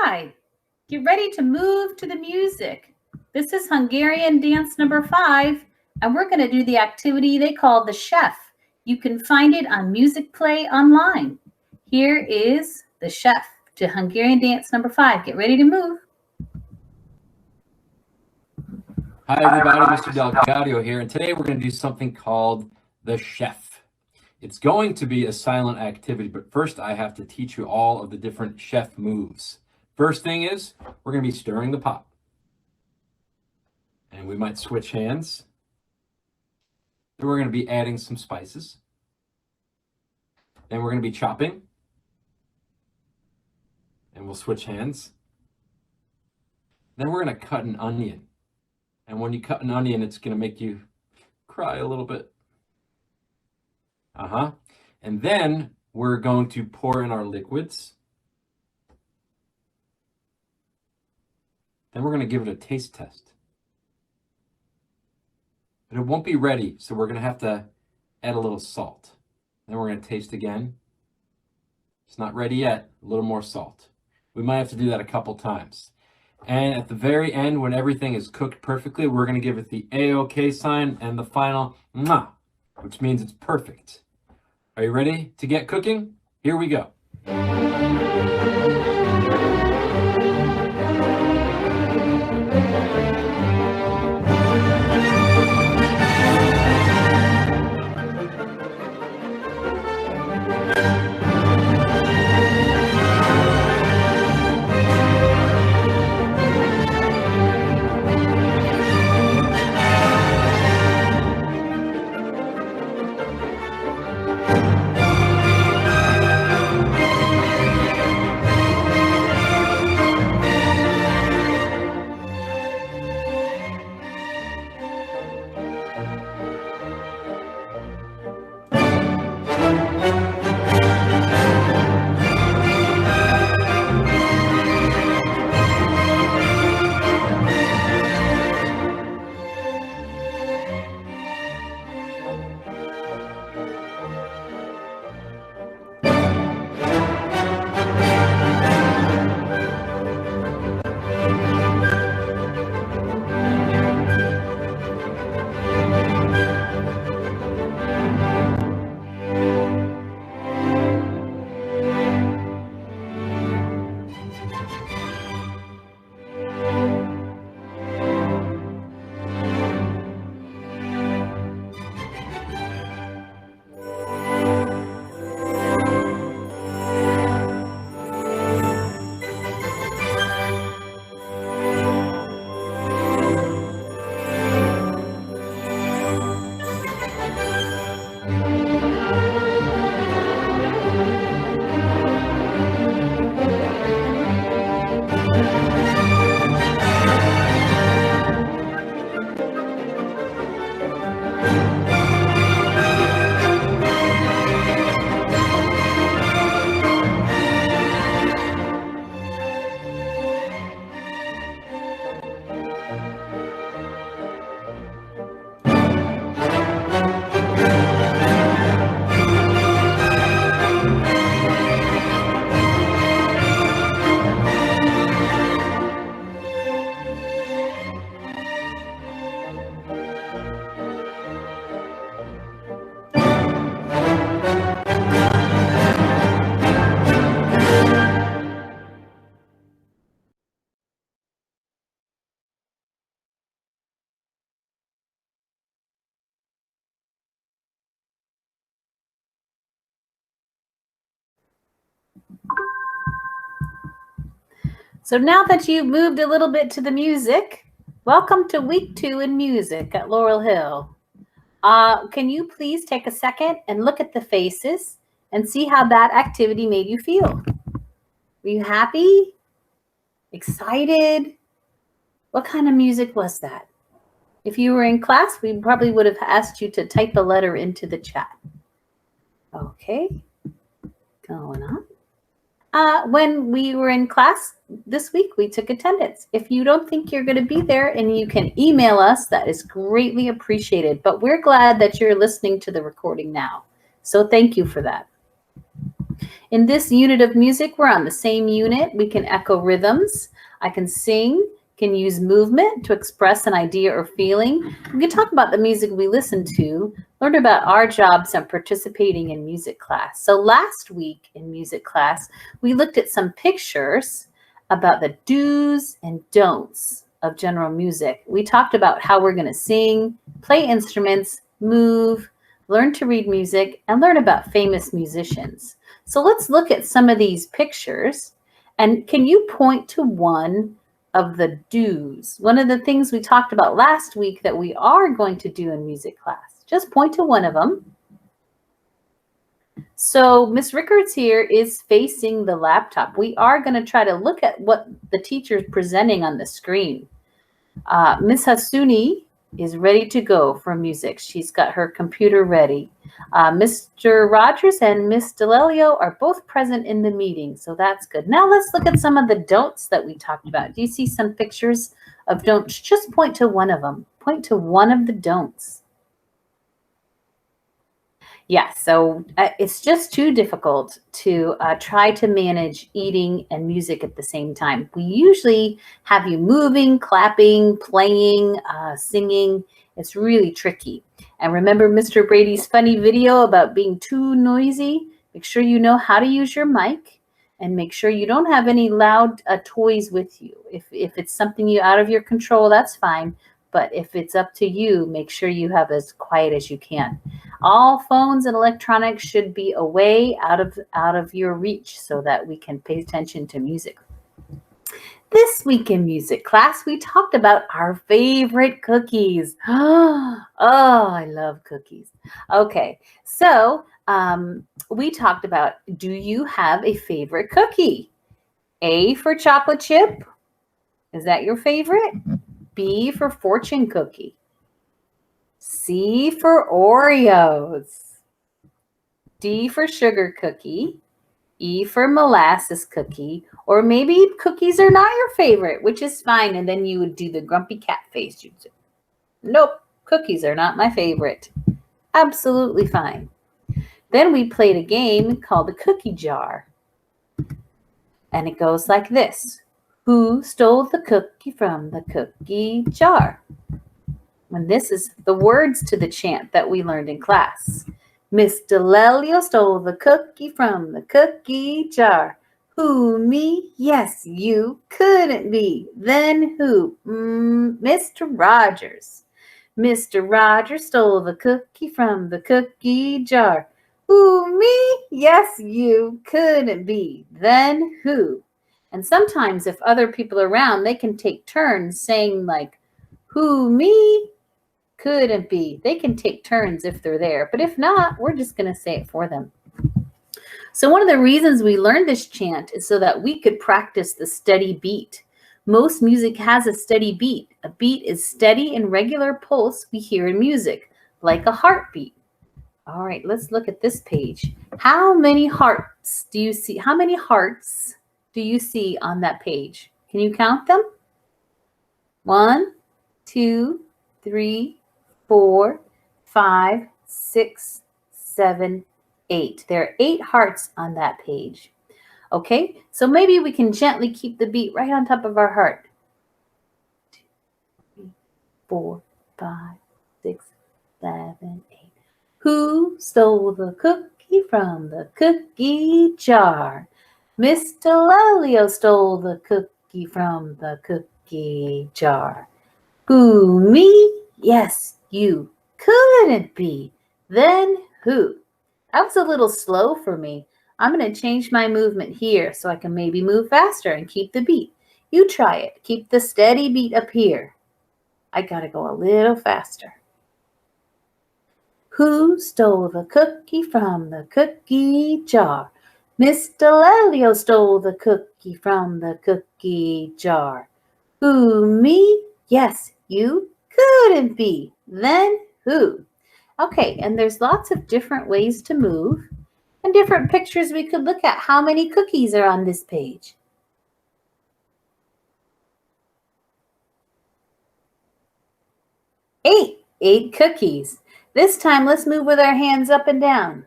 right, get ready to move to the music. This is Hungarian dance number 5, and we're going to do the activity they call the chef. You can find it on Music Play online. Here is the chef to Hungarian dance number 5. Get ready to move. Hi everybody, Mr. Delgado here, and today we're going to do something called the chef. It's going to be a silent activity, but first I have to teach you all of the different chef moves. First thing is, we're going to be stirring the pot. And we might switch hands. Then we're going to be adding some spices. Then we're going to be chopping. And we'll switch hands. Then we're going to cut an onion. And when you cut an onion, it's going to make you cry a little bit. And then we're going to pour in our liquids. Then we're going to give it a taste test. But it won't be ready, so we're going to have to add a little salt. Then we're going to taste again. It's not ready yet. A little more salt. We might have to do that a couple times. And at the very end, when everything is cooked perfectly, we're going to give it the A-OK sign and the final mwah, which means it's perfect. Are you ready to get cooking? Here we go. So now that you've moved a little bit to the music, welcome to week 2 in music at Laurel Hill. Can you please take a second and look at the faces and see how that activity made you feel? Were you happy? Excited? What kind of music was that? If you were in class, we probably would have asked you to type a letter into the chat. Okay, going on. When we were in class this week, we took attendance. If you don't think you're going to be there and you can email us, that is greatly appreciated. But we're glad that you're listening to the recording now. So thank you for that. In this unit of music, we're on the same unit. We can echo rhythms. I can sing, can use movement to express an idea or feeling. We can talk about the music we listen to, learn about our jobs and participating in music class. So last week in music class, we looked at some pictures about the do's and don'ts of general music. We talked about how we're going to sing, play instruments, move, learn to read music, and learn about famous musicians. So let's look at some of these pictures. And can you point to one of the do's? One of the things we talked about last week that we are going to do in music class. Just point to one of them. So Miss Rickards here is facing the laptop. We are going to try to look at what the teacher is presenting on the screen. Miss Hasuni is ready to go for music. She's got her computer ready. Mr. Rogers and Miss DeLelio are both present in the meeting, so that's good. Now let's look at some of the don'ts that we talked about. Do you see some pictures of don'ts? Just point to one of them. Point to one of the don'ts. Yeah, so it's just too difficult to try to manage eating and music at the same time. We usually have you moving, clapping, playing, singing. It's really tricky. And remember Mr. Brady's funny video about being too noisy? Make sure you know how to use your mic and make sure you don't have any loud toys with you. If it's something out of your control, that's fine. But if it's up to you, make sure you have as quiet as you can. All phones and electronics should be away out of your reach so that we can pay attention to music. This week in music class, we talked about our favorite cookies. Oh, I love cookies. Okay, so we talked about, do you have a favorite cookie? A for chocolate chip. Is that your favorite? B for fortune cookie. C for Oreos. D for sugar cookie. E for molasses cookie. Or maybe cookies are not your favorite, which is fine. And then you would do the grumpy cat face. You'd say, nope, cookies are not my favorite. Absolutely fine. Then we played a game called the cookie jar. And it goes like this. Who stole the cookie from the cookie jar? And this is the words to the chant that we learned in class. Miss DeLelio stole the cookie from the cookie jar. Who, me? Yes, you. Couldn't be. Then who? Mr. Rogers. Mr. Rogers stole the cookie from the cookie jar. Who, me? Yes, you. Couldn't be. Then who? And sometimes if other people are around, they can take turns saying like, who, me? Couldn't be. They can take turns if they're there. But if not, we're just going to say it for them. So one of the reasons we learned this chant is so that we could practice the steady beat. Most music has a steady beat. A beat is steady and regular pulse we hear in music, like a heartbeat. All right, let's look at this page. How many hearts do you see? How many hearts do you see on that page? Can you count them? 1, 2, 3, 4, 5, 6, 7, 8. There are 8 hearts on that page. Okay, so maybe we can gently keep the beat right on top of our heart. 2, 3, 4, 5, 6, 7, 8. Who stole the cookie from the cookie jar? Miss DeLelio stole the cookie from the cookie jar. Who, me? Yes, you. Couldn't be. Then who? That was a little slow for me. I'm going to change my movement here so I can maybe move faster and keep the beat. You try it. Keep the steady beat up here. I got to go a little faster. Who stole the cookie from the cookie jar? Miss DeLelio stole the cookie from the cookie jar. Who, me? Yes, you. Couldn't be. Then who? Okay, and there's lots of different ways to move and different pictures we could look at. How many cookies are on this page? 8. 8 cookies. This time, let's move with our hands up and down.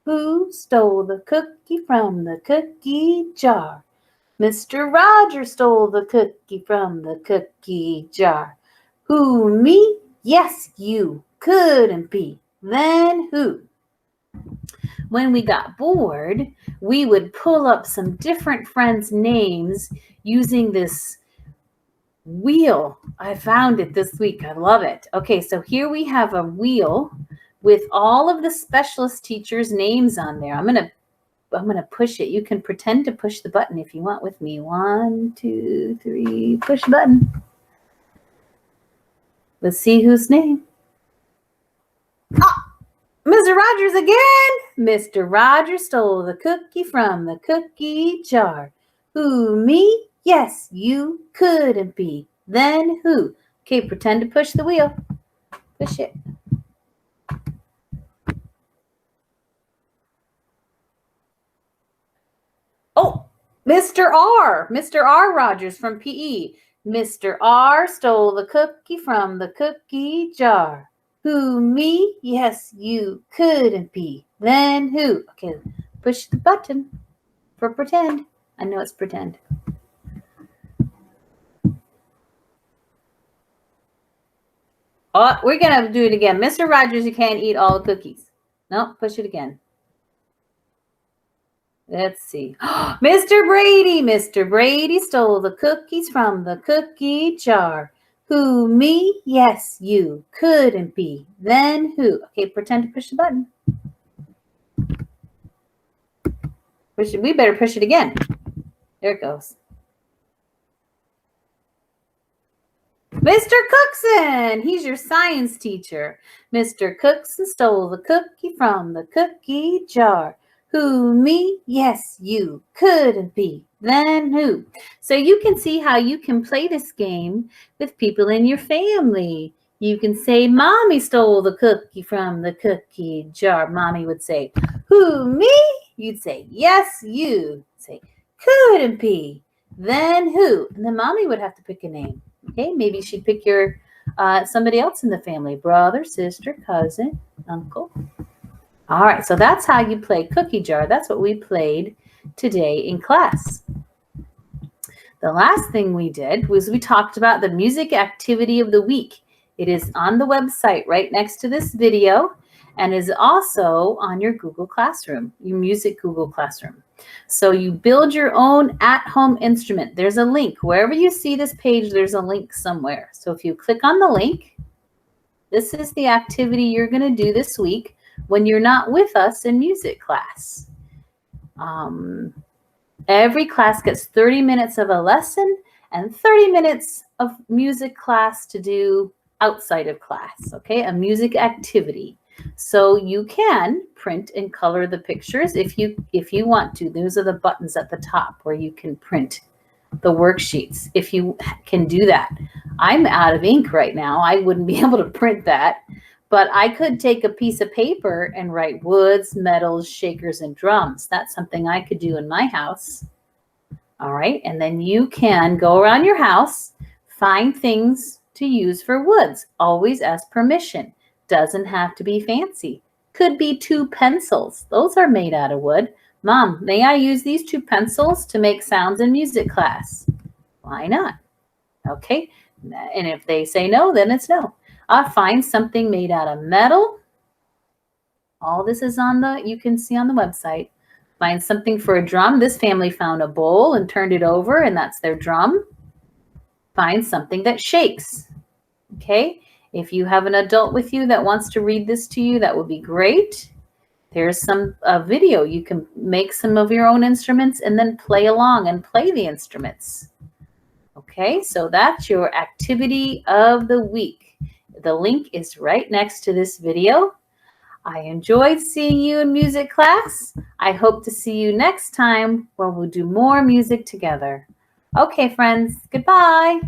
Who stole the cookie from the cookie jar? Mr. Rogers stole the cookie from the cookie jar. Who, me? Yes, you. Couldn't be. Then who? When we got bored, we would pull up some different friends' names using this wheel. I found it this week. I love it. Okay, so here we have a wheel with all of the specialist teachers' names on there. I'm gonna push it. You can pretend to push the button if you want with me. 1, 2, 3, push the button. Let's see whose name. Ah, Mr. Rogers again. Mr. Rogers stole the cookie from the cookie jar. Who, me? Yes, you. Couldn't be. Then who? Okay, pretend to push the wheel. Push it. Oh, Mr. R. Mr. R. Rogers from PE. Mr. R stole the cookie from the cookie jar. Who, me? Yes, you. Couldn't be. Then who? Okay, push the button for pretend. I know it's pretend. Oh, we're going to do it again. Mr. Rogers, you can't eat all the cookies. No, push it again. Let's see. Mr. Brady. Mr. Brady stole the cookies from the cookie jar. Who, me? Yes, you. Couldn't be. Then who? Okay, pretend to push the button. Push it. We better push it again. There it goes. Mr. Cookson. He's your science teacher. Mr. Cookson stole the cookie from the cookie jar. Who, me? Yes, you. Couldn't be. Then who? So you can see how you can play this game with people in your family. You can say, Mommy stole the cookie from the cookie jar. Mommy would say, who, me? You'd say, yes, you. Say, couldn't be. Then who? And then Mommy would have to pick a name. Okay, maybe she'd pick your somebody else in the family. Brother, sister, cousin, uncle. All right, so that's how you play cookie jar. That's what we played today in class. The last thing we did was we talked about the music activity of the week. It is on the website right next to this video and is also on your Google Classroom, your music Google Classroom. So you build your own at-home instrument. There's a link. Wherever you see this page, there's a link somewhere. So if you click on the link, this is the activity you're going to do this week when you're not with us in music class. Every class gets 30 minutes of a lesson and 30 minutes of music class to do outside of class, okay? A music activity. So you can print and color the pictures if you want to. Those are the buttons at the top where you can print the worksheets if you can do that. I'm out of ink right now. I wouldn't be able to print that. But I could take a piece of paper and write woods, metals, shakers, and drums. That's something I could do in my house. All right, and then you can go around your house, find things to use for woods. Always ask permission. Doesn't have to be fancy. Could be 2 pencils. Those are made out of wood. Mom, may I use these 2 pencils to make sounds in music class? Why not? Okay, and if they say no, then it's no. Find something made out of metal. All this is you can see on the website. Find something for a drum. This family found a bowl and turned it over, and that's their drum. Find something that shakes. Okay? If you have an adult with you that wants to read this to you, that would be great. There's some video. You can make some of your own instruments and then play along and play the instruments. Okay? So that's your activity of the week. The link is right next to this video. I enjoyed seeing you in music class. I hope to see you next time when we'll do more music together. Okay, friends, goodbye.